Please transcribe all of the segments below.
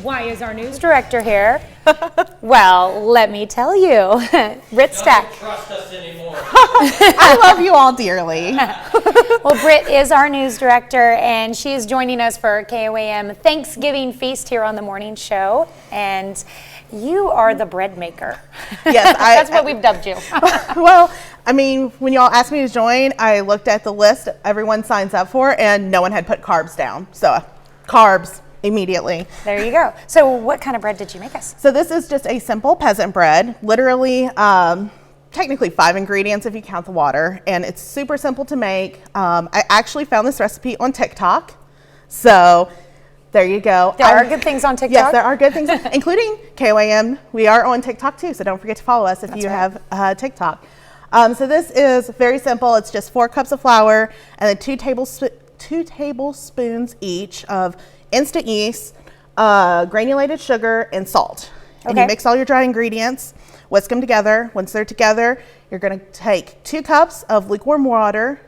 Why is our news director here? Well, let me tell you. Britt Stack. Don't trust us anymore. I love you all dearly. Well, Britt is our news director, and she is joining us for KOAM Thanksgiving Feast here on the morning show. And you are the bread maker. Yes, That's what we've dubbed you. Well, I mean, when y'all asked me to join, I looked at the list everyone signs up for, and no one had put carbs down. So, carbs immediately. There you go. So what kind of bread did you make us? So this is just a simple peasant bread, literally technically 5 ingredients if you count the water, and it's super simple to make. I actually found this recipe on TikTok, so there you go. There are good things on TikTok? Yes, there are good things, including KOAM. We are on TikTok too, so don't forget to follow us if you have TikTok. So this is very simple. It's just 4 cups of flour and then 2 tablespoons each of instant yeast, granulated sugar, and salt. And you mix all your dry ingredients, whisk them together. Once they're together, you're going to take 2 cups of lukewarm water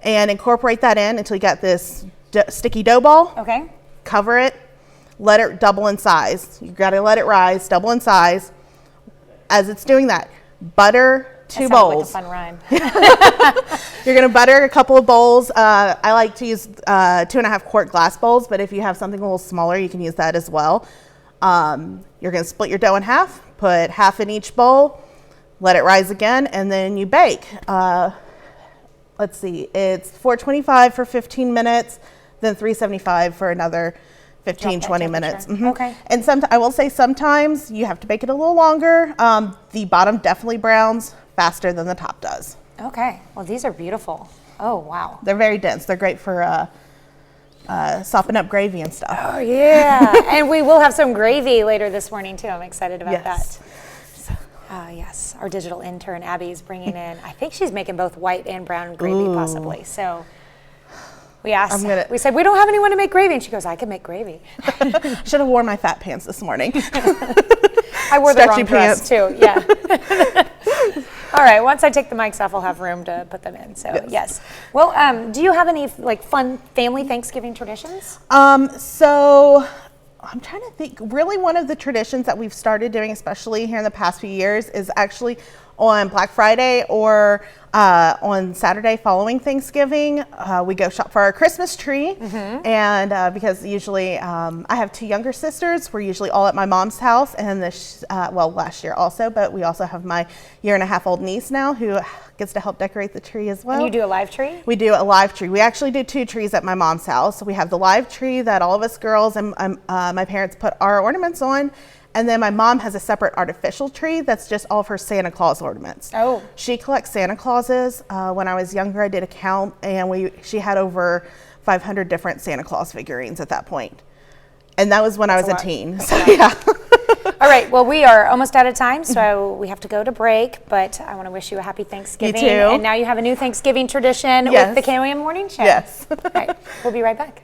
and incorporate that in until you got this sticky dough ball. Okay. Cover it, let it double in size. You got to let it rise, double in size. As it's doing that, butter 2 bowls. Like a fun rhyme. You're going to butter a couple of bowls. I like to use 2.5 quart glass bowls, but if you have something a little smaller, you can use that as well. You're going to split your dough in half, put half in each bowl, let it rise again, and then you bake. Let's see, it's 425 for 15 minutes, then 375 for another 15, 20 minutes. Mm-hmm. Okay. And I will say sometimes you have to bake it a little longer. The bottom definitely browns faster than the top does. Okay. Well, these are beautiful. Oh, wow. They're very dense. They're great for sopping up gravy and stuff. Oh, yeah. And we will have some gravy later this morning, too. I'm excited about that. Yes. Our digital intern, Abby, is bringing in, I think she's making both white and brown gravy, possibly. So we asked, we said, we don't have anyone to make gravy. And she goes, I can make gravy. Should have worn my fat pants this morning. I wore the wrong dress, too. Yeah. All right, once I take the mics off, I'll have room to put them in. So, yes. Well, do you have any fun family Thanksgiving traditions? So I'm trying to think. Really, one of the traditions that we've started doing, especially here in the past few years, is actually on Black Friday or on Saturday following Thanksgiving, we go shop for our Christmas tree. And because usually I have 2 younger sisters, we're usually all at my mom's house, and last year also, but we also have my 1.5-year-old niece now who gets to help decorate the tree as well. And you do a live tree? We do a live tree. We actually do 2 trees at my mom's house. So we have the live tree that all of us girls and my parents put our ornaments on. And then my mom has a separate artificial tree that's just all of her Santa Claus ornaments. Oh. She collects Santa Clauses. When I was younger, I did a count, and she had over 500 different Santa Claus figurines at that point. And that was when I was a teen. So, yeah. All right. Well, we are almost out of time, so we have to go to break. But I want to wish you a happy Thanksgiving. You too. And now you have a new Thanksgiving tradition with the KOAM Morning Show. Yes. All right. We'll be right back.